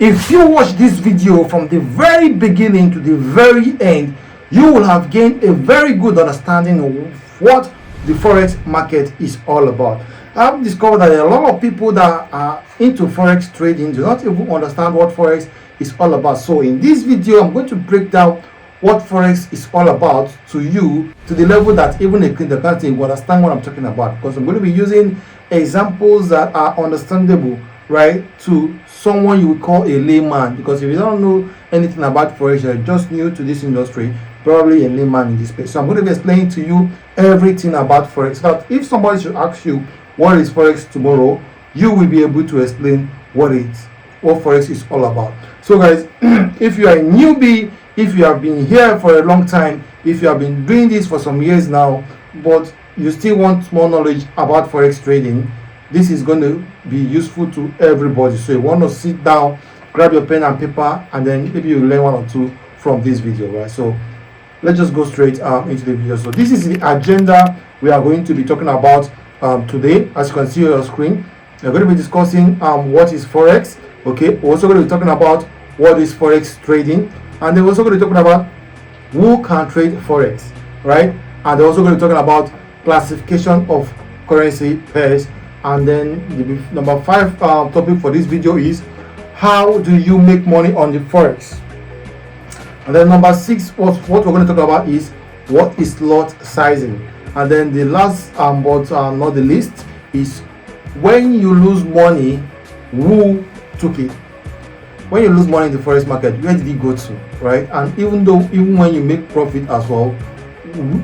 If you watch this video from the very beginning to the very end, you will have gained a very good understanding of what the forex market is all about. I've discovered that a lot of people that are into forex trading do not even understand what forex is all about. So in this video, I'm going to break down what forex is all about to you, to the level that even a kindergarten will understand what I'm talking about, because I'm going to be using examples that are understandable, right, to someone you would call a layman. Because if you don't know anything about forex, you're just new to this industry, probably a layman in this space. So I'm going to be explaining to you everything about forex, so that if somebody should ask you what is forex tomorrow, you will be able to explain what forex is all about. So guys, if you are a newbie, if you have been here for a long time, if you have been doing this for some years now, but you still want more knowledge about forex trading, this is going to be useful to everybody. So you want to sit down, grab your pen and paper, and then maybe you learn one or two from this video, right? So let's just go straight into the video. So this is the agenda we are going to be talking about today. As you can see on your screen, we're going to be discussing what is forex. Okay, we're also going to be talking about what is forex trading, and then we're also going to be talking about who can trade forex, right? And they're also going to be talking about classification of currency pairs. And then the number 5 topic for this video is how do you make money on the forex. And then number 6, what we're going to talk about is what is lot sizing. And then the last but not the least is when you lose money, who took it? When you lose money in the forex market, where did it go to, right? And even when you make profit as well,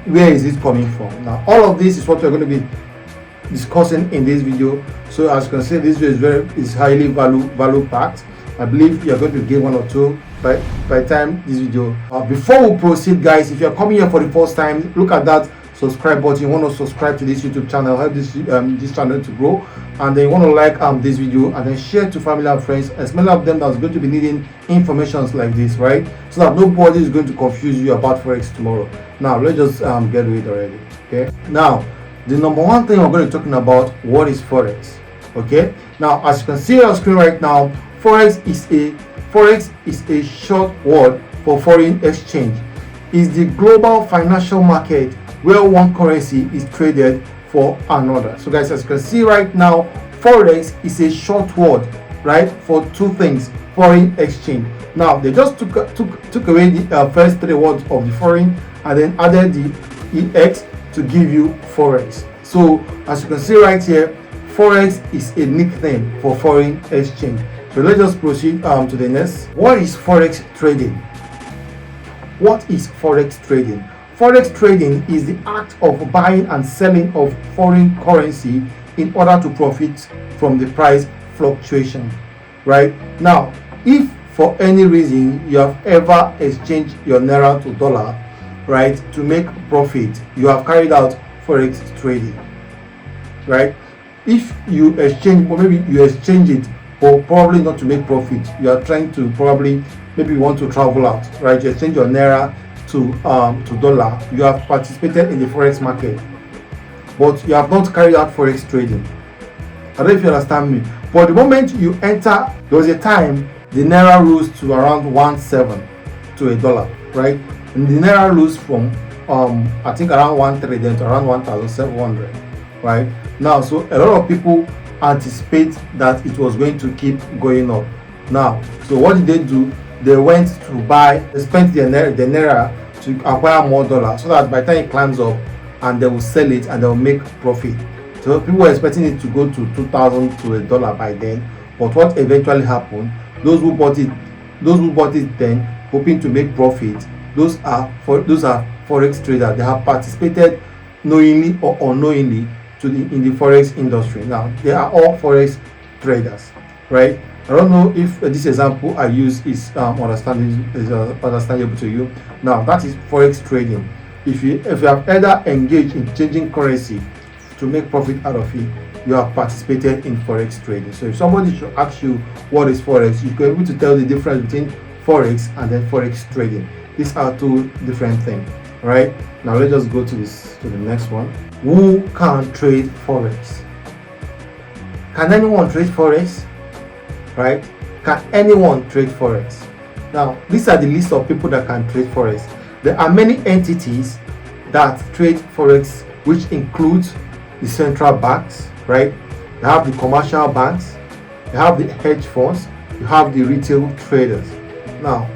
where is it coming from? Now all of this is what we're going to be discussing in this video. So as you can see, this video is highly value packed. I believe you're going to get one or two by the time this video. Before we proceed, guys, if you're coming here for the first time, look at that subscribe button. You want to subscribe to this YouTube channel, help this channel to grow, and then you want to like this video and then share to family and friends, as many of them that's going to be needing information like this, right? So that nobody is going to confuse you about forex tomorrow. Now let's just get with it already. Okay, now the number one thing we're going to be talking about, what is forex. Okay, now as you can see on your screen right now, forex is a short word for foreign exchange. It's the global financial market where one currency is traded for another. So guys, as you can see right now, forex is a short word, right, for two things: foreign exchange. Now they just took away the first 3 words of the foreign and then added the ex to give you forex. So as you can see right here, forex is a nickname for foreign exchange. So let's just proceed to the next. What is forex trading? What is forex trading? Forex trading is the act of buying and selling of foreign currency in order to profit from the price fluctuation, right? Now, if for any reason you have ever exchanged your naira to dollar, right, to make profit, you have carried out forex trading, right? If you exchange, or maybe you exchange it, but probably not to make profit, you are trying to maybe you want to travel out, right? You exchange your naira to dollar, you have participated in the forex market, but you have not carried out forex trading. I don't know if you understand me. But the moment you enter, there was a time the naira rose to around 1.7 to $1, right? And the naira rose from I think around 1.3 then to around 1,700, right? Now, so a lot of people anticipate that it was going to keep going up. Now, so what did they do? They went to they spent their naira to acquire more dollars, so that by the time it climbs up, and they will sell it and they will make profit. So people were expecting it to go to 2,000 to $1 by then. But what eventually happened, those who bought it then, hoping to make profit, those are forex traders. They have participated knowingly or unknowingly in the forex industry. Now they are all forex traders, right? I don't know if this example I use is understandable to you. Now that is forex trading. If you have either engaged in changing currency to make profit out of it, you have participated in forex trading. So if somebody should ask you what is forex, you can be able to tell the difference between forex and then forex trading. These are two different things, right? Now let's just go to the next one. Who can trade forex? Can anyone trade forex? Right? can anyone trade forex? Now, these are the list of people that can trade forex. There are many entities that trade forex, which includes the central banks, right? You have the commercial banks, you have the hedge funds, you have the retail traders. Now,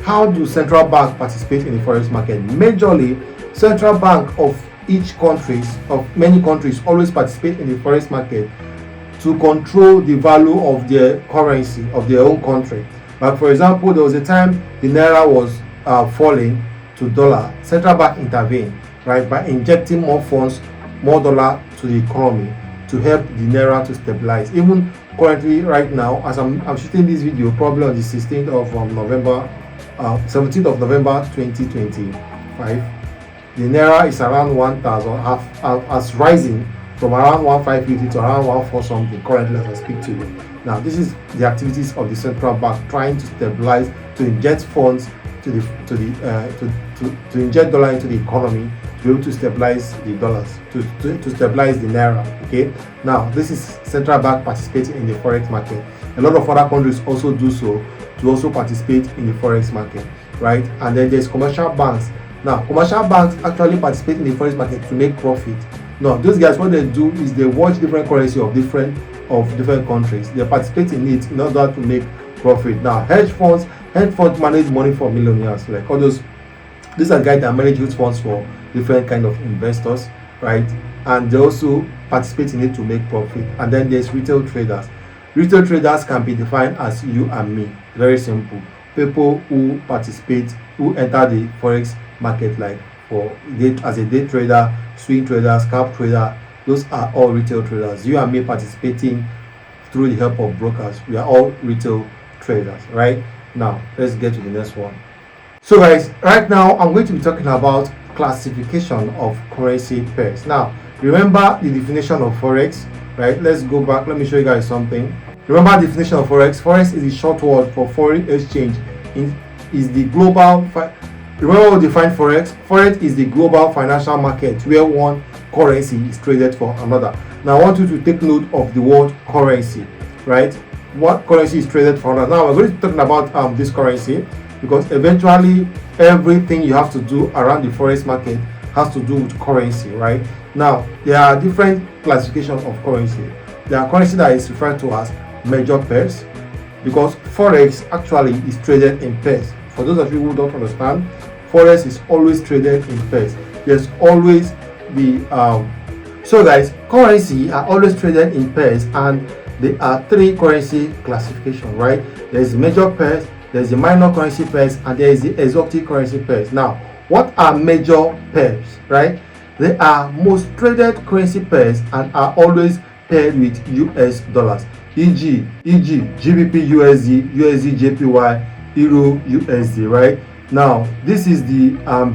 how do central banks participate in the forex market? Majorly, central bank of each countries, of many countries, always participate in the forex market to control the value of their currency of their own country. Like for example, there was a time the naira was falling to dollar. Central bank intervened, right, by injecting more funds, more dollar to the economy to help the naira to stabilize. Even currently, right now, as I'm shooting this video, probably on the 16th of November, 17th of November 2025, the naira is around 1,000, has rising from around 1,550 to around 1,4 something currently as I speak to you. Now, this is the activities of the central bank trying to stabilize, to inject funds to inject dollar into the economy to be able to stabilize the dollars, to stabilize the naira. Okay. Now, this is central bank participating in the forex market. A lot of other countries also do so to also participate in the forex market, right? And then there's commercial banks. Now, commercial banks actually participate in the forex market to make profit. Now, those guys, what they do is they watch different currency of different countries. They participate in it in order to make profit. Now, hedge funds manage money for millionaires, like all those. These are guys that manage huge funds for different kind of investors, right? And they also participate in it to make profit. And then there's retail traders. Retail traders can be defined as you and me. Very simple. People who participate, who enter the forex market, like as a day trader, swing trader, scalp trader. Those are all retail traders. You and me participating through the help of brokers. We are all retail traders, right? Now, let's get to the next one. So guys, right now I'm going to be talking about classification of currency pairs. Now, remember the definition of forex, right? Let's go back. Let me show you guys something. Remember the definition of forex. Forex is a short word for foreign exchange. Is the global. Remember what define forex? Forex is the global financial market where one currency is traded for another. Now, I want you to take note of the word currency, right? What currency is traded for another. Now, we're going to be talking about this currency, because eventually everything you have to do around the forex market has to do with currency, right? Now, there are different classifications of currency. There are currency that is referred to as major pairs, because forex actually is traded in pairs. For those of you who don't understand, forex is always traded in pairs. There's always the so guys, currency are always traded in pairs, and there are three currency classification, right? There's major pairs, there's the minor currency pairs, and there is the exotic currency pairs. Now, what are major pairs, right? They are most traded currency pairs and are always paired with US dollars, e.g. GBP USD, USD JPY, Euro USD, right? Now, this is the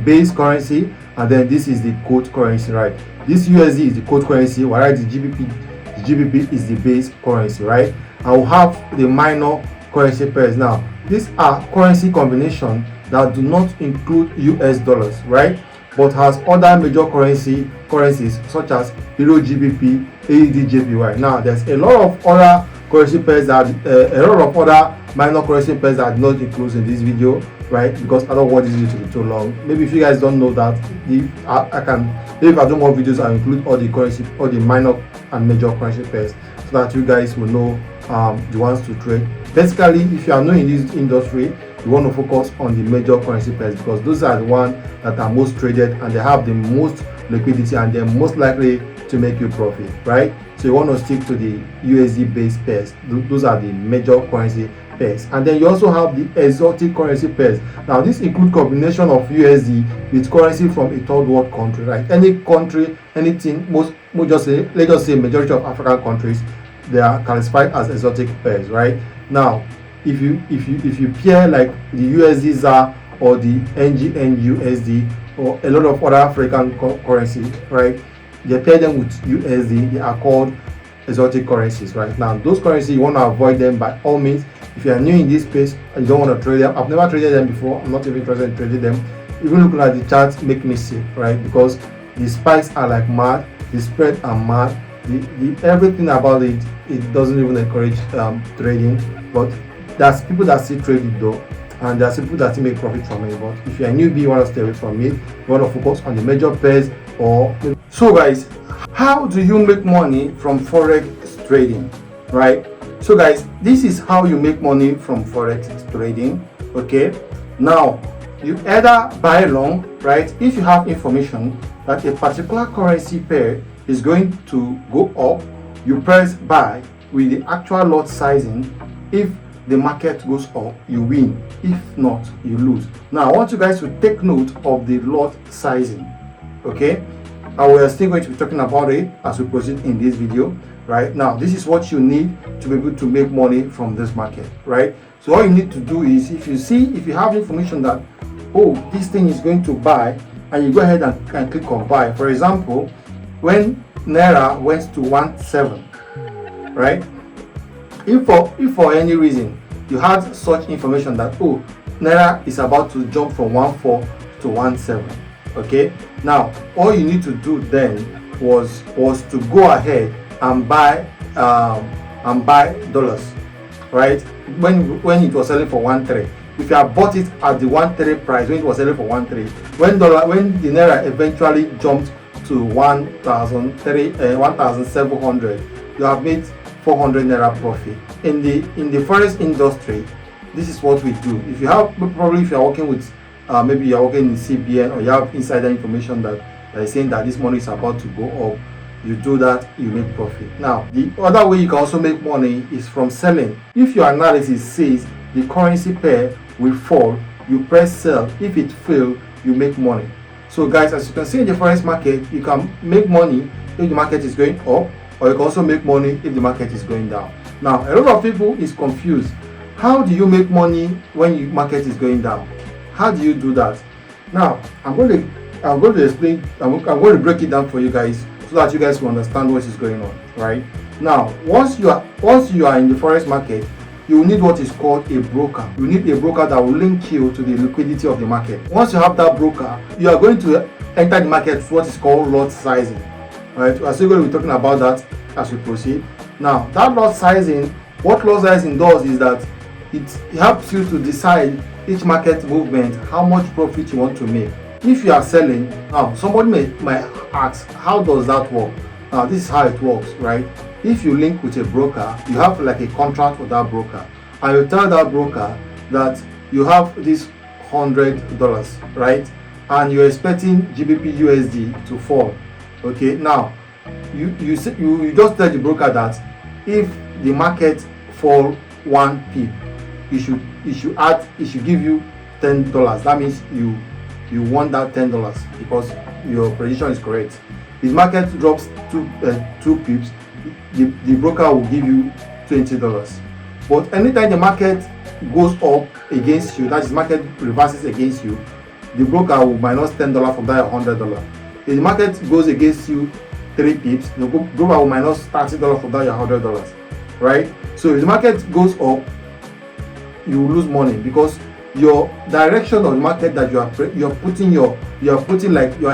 base currency, and then this is the quote currency, right? This USD is the quote currency, whereas the GBP is the base currency, right? I will have the minor currency pairs. Now, these are currency combinations that do not include US dollars, right? But has other major currencies such as Euro GBP, AED JPY. Now, there's a lot of other currency pairs that a lot of other minor currency pairs that are not included in this video, right? Because I don't want this video to be too long. Maybe if you guys don't know that, if I do more videos, I'll include all the minor and major currency pairs, so that you guys will know the ones to trade. Basically, if you are new in this industry, you want to focus on the major currency pairs, because those are the ones that are most traded and they have the most liquidity and they're most likely to make you profit, right? So you want to stick to the USD based pairs. Those are the major currency pairs. And then you also have the exotic currency pairs. Now, this includes combination of USD with currency from a third world country, right? Any country, anything, let's just say majority of African countries, they are classified as exotic pairs, right? Now, if you pair like the USD ZAR or the NGN USD or a lot of other African currencies, right? They pair them with USD, they are called exotic currencies, right? Now, those currencies, you want to avoid them by all means. If you are new in this space and you don't want to trade them, I've never traded them before, I'm not even interested in trading them. Even looking at the charts make me sick, right? Because the spikes are like mad, the spread are mad, the everything about it doesn't even encourage trading. But there's people that still trade it though, and there's people that still make profit from it. But if you're a newbie, you want to stay away from it, you want to focus on the major pairs. Or so guys, how do you make money from forex trading, right? So guys, this is how you make money from forex trading. Okay, now you either buy long, right? If you have information that a particular currency pair is going to go up, you press buy with the actual lot sizing. If the market goes up, you win. If not, you lose. Now I want you guys to take note of the lot sizing. Okay, and we are still going to be talking about it as we proceed in this video. Right now, this is what you need to be able to make money from this market, right? So all you need to do is, if you have information that, oh, this thing is going to buy, and you go ahead and click on buy. For example, when Naira went to 1.7, right? If for any reason you had such information that, oh, Naira is about to jump from 1.4 to 1.7, okay? Now all you need to do then was to go ahead and buy dollars, right? When it was selling for 1.3. If you have bought it at the 1.3 price when it was selling for 1.3, when the Naira eventually jumped to 1,700, you have made 400 Naira profit. In the forex industry, this is what we do. If you have, probably if you are working with maybe you are working in CBN, or you have insider information that is saying that this money is about to go up, you do that, you make profit. Now the other way you can also make money is from selling. If your analysis says the currency pair will fall, you press sell. If it fails, you make money. So guys, as you can see in the forex market, you can make money if the market is going up, or you can also make money if the market is going down. Now a lot of people is confused. How do you make money when the market is going down? How do you do that? Now I'm going to explain. I'm going to break it down for you guys, so that you guys will understand what is going on. Right now, once you are in the forex market, you will need what is called a broker. You need a broker that will link you to the liquidity of the market. Once you have that broker, you are going to enter the market what is called lot sizing. Right, we're still going to be talking about that as we proceed. Now that lot sizing, what lot sizing does is that it helps you to decide each market movement, how much profit you want to make. If you are selling, now somebody might ask, how does that work? Now this is how it works, right? If you link with a broker, you have like a contract with that broker, and you tell that broker that you have this $100, right? And you're expecting GBP USD to fall. Okay, now you just tell the broker that if the market fall 1 pip, it should give you $10. That means you want that $10 because your prediction is correct. If market drops 2 pips, the broker will give you $20. But anytime the market goes up against you, that is market reverses against you, the broker will minus $10 from that $100. If the market goes against you 3 pips, the broker will minus $30 from that $100. Right? So if the market goes up, you will lose money because your direction of the market that you are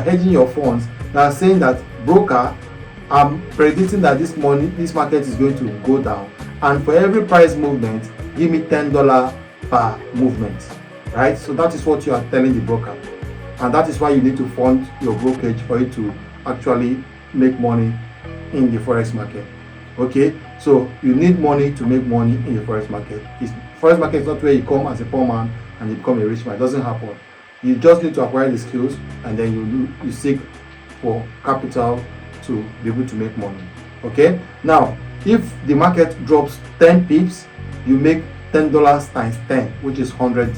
hedging your funds. They are saying that, broker, I'm predicting that this market is going to go down, and for every price movement, give me $10 per movement. Right? So that is what you are telling the broker, and that is why you need to fund your brokerage for you to actually make money in the forex market. Okay, so you need money to make money in the forex market. Forex market is not where you come as a poor man and you become a rich man. It doesn't happen. You just need to acquire the skills, and then you seek for capital to be able to make money. Okay, now if the market drops 10 pips, you make $10 times 10, which is $100.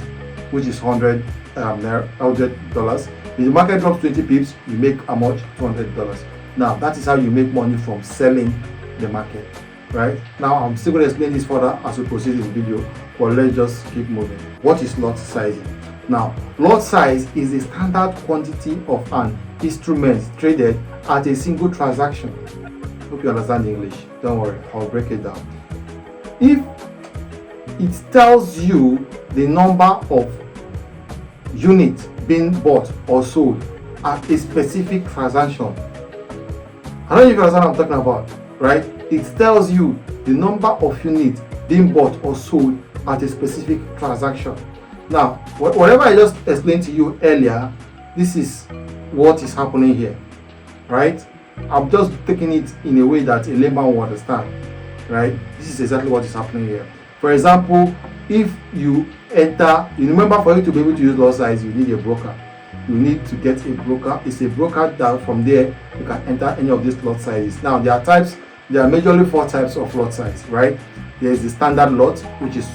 If the market drops 20 pips, you make how much? $200. Now that is how you make money from selling the market. Right, now I'm still going to explain this further as we proceed in the video, but let's just keep moving. What is lot sizing? Now, lot size is the standard quantity of an instrument traded at a single transaction. Hope you understand English. Don't worry, I'll break it down. If it tells you the number of units being bought or sold at a specific transaction, I don't know if you understand what I'm talking about, right? It tells you the number of units being bought or sold at a specific transaction. Now, whatever I just explained to you earlier, this is what is happening here, right? I'm just taking it in a way that a layman will understand, right? This is exactly what is happening here. For example, if you enter, you remember, for you to be able to use lot size, you need a broker. You need to get a broker. It's a broker that from there you can enter any of these lot sizes. Now, there are majorly 4 types of lot size, right? There is the standard lot, which is,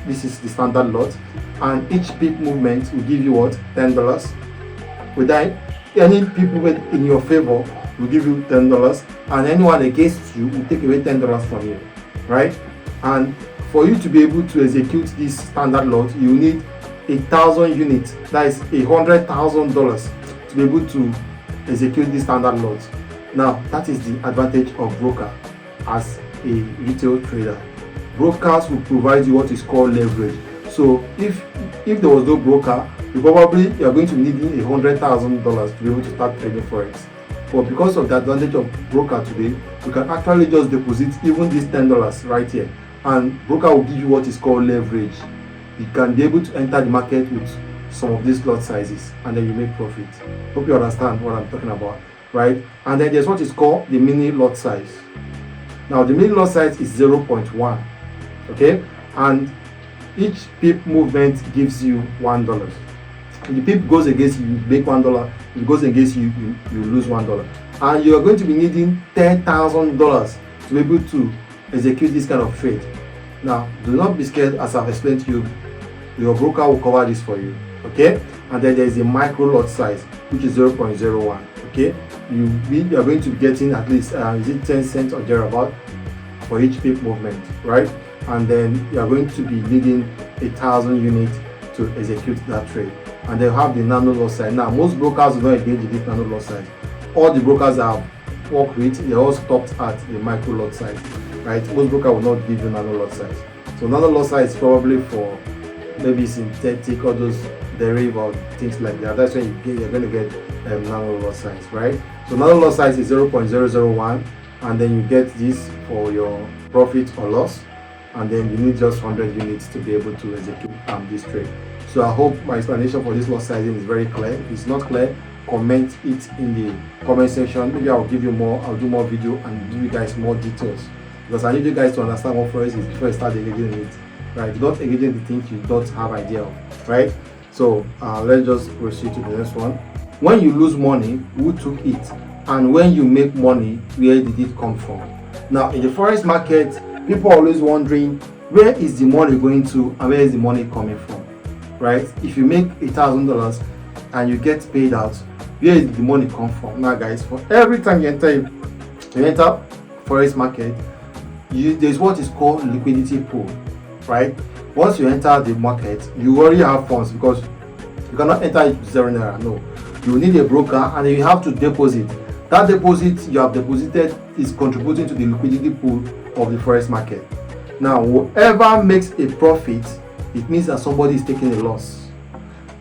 this is the standard lot, and each pip movement will give you what? $10. Without any pip movement in your favor will give you $10, and anyone against you will take away $10 from you, right? And for you to be able to execute this standard lot, you need 1,000 units, that is $100,000 to be able to execute this standard lot. Now, that is the advantage of broker as a retail trader. Brokers will provide you what is called leverage. So if there was no broker, you are going to need $100,000 to be able to start trading forex. But because of the advantage of broker today, you can actually just deposit even this $10 right here, and broker will give you what is called leverage. You can be able to enter the market with some of these lot sizes, and then you make profit. Hope you understand what I'm talking about, right? And then there's what is called the mini lot size. Now, the mini lot size is 0.1, okay, and each pip movement gives you $1. If the pip goes against you, you make $1. If it goes against you, you lose $1. And you are going to be needing $10,000 to be able to execute this kind of trade. Now, do not be scared, as I've explained to you. Your broker will cover this for you, okay? And then there is a micro lot size, which is 0.01, okay? You are going to be getting at least is it 10 cents or thereabout for each pip movement, right? And then you are going to be needing 1,000 units to execute that trade. And they have the nano lot size. Now, most brokers do not engage in this nano lot size. All the brokers I've worked with, they all stopped at the micro lot size, right? Most brokers will not give you nano lot size. So nano lot size is probably for maybe synthetic or those derivative or things like that. That's when you're going to get nano lot size, right? So nano lot size is 0.001, and then you get this for your profit or loss, and then you need just 100 units to be able to execute this trade. So I hope my explanation for this lot sizing is very clear. If it's not clear, comment it in the comment section. Maybe I'll give you more, I'll do more video and give you guys more details, because I need you guys to understand what forex is before you start engaging in it, right? Do not engage in the things you don't have idea of, right? So let's just proceed to the next one. When you lose money, who took it? And when you make money, where did it come from? Now, in the forex market, people are always wondering, where is the money going to and where is the money coming from, right? If you make $1,000 and you get paid out, where did the money come from? Now guys, for every time you enter forex market, there's what is called liquidity pool, right? Once you enter the market, you already have funds, because you cannot enter it with $0. No, you need a broker, and then you have to deposit. That deposit you have deposited is contributing to the liquidity pool of the forex market. Now, whoever makes a profit, it means that somebody is taking a loss.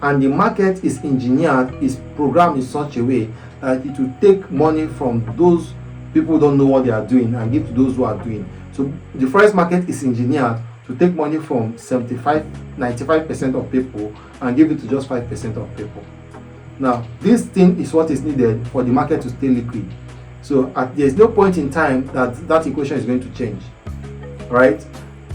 And the market is engineered, is programmed in such a way that it will take money from those people who don't know what they are doing and give to those who are doing. So the forex market is engineered to take money from 95% of people and give it to just 5% of people. Now, this thing is what is needed for the market to stay liquid. So there's no point in time that equation is going to change, right?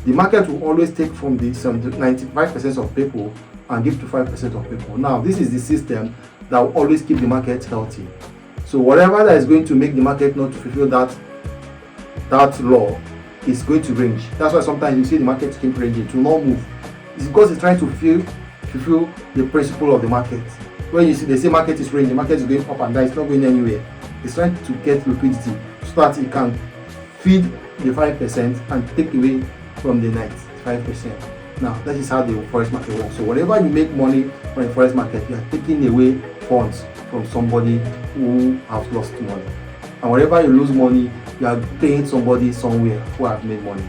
The market will always take from the 95% of people and give to 5% of people. Now, this is the system that will always keep the market healthy. So whatever that is going to make the market not to fulfill that law is going to range. That's why sometimes you see the market keep ranging, to not move. It's because it's trying to fulfill the principle of the market. When you see they say market is ranging, market is going up and down, it's not going anywhere. It's trying to get liquidity so that it can feed the 5% and take away from the 95%. Now, that is how the forex market works. So whenever you make money from the forex market, you are taking away funds from somebody who has lost money. And whenever you lose money, you are paying somebody somewhere who has made money.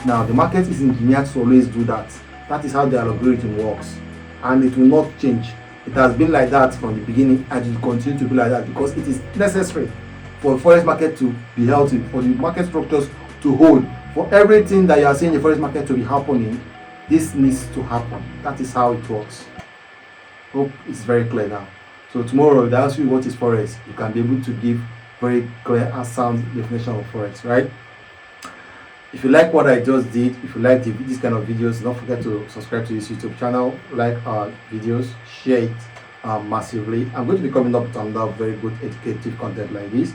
Now, the market is engineered to always do that. That is how the algorithm works. And it will not change. It has been like that from the beginning, and it will continue to be like that, because it is necessary for the forex market to be healthy, for the market structures to hold, for everything that you are seeing in the forex market to be happening. this needs to happen. That is how it works. Hope it's very clear now. So tomorrow, if I ask you what is Forex, you can be able to give very clear and sound definition of Forex, right? If you like what I just did, if you like this kind of videos, don't forget to subscribe to this YouTube channel, like our videos, share it massively. I'm going to be coming up with another very good educative content like this.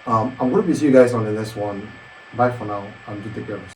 I'm going to be seeing you guys on the next one. Bye for now, and do take care of yourself.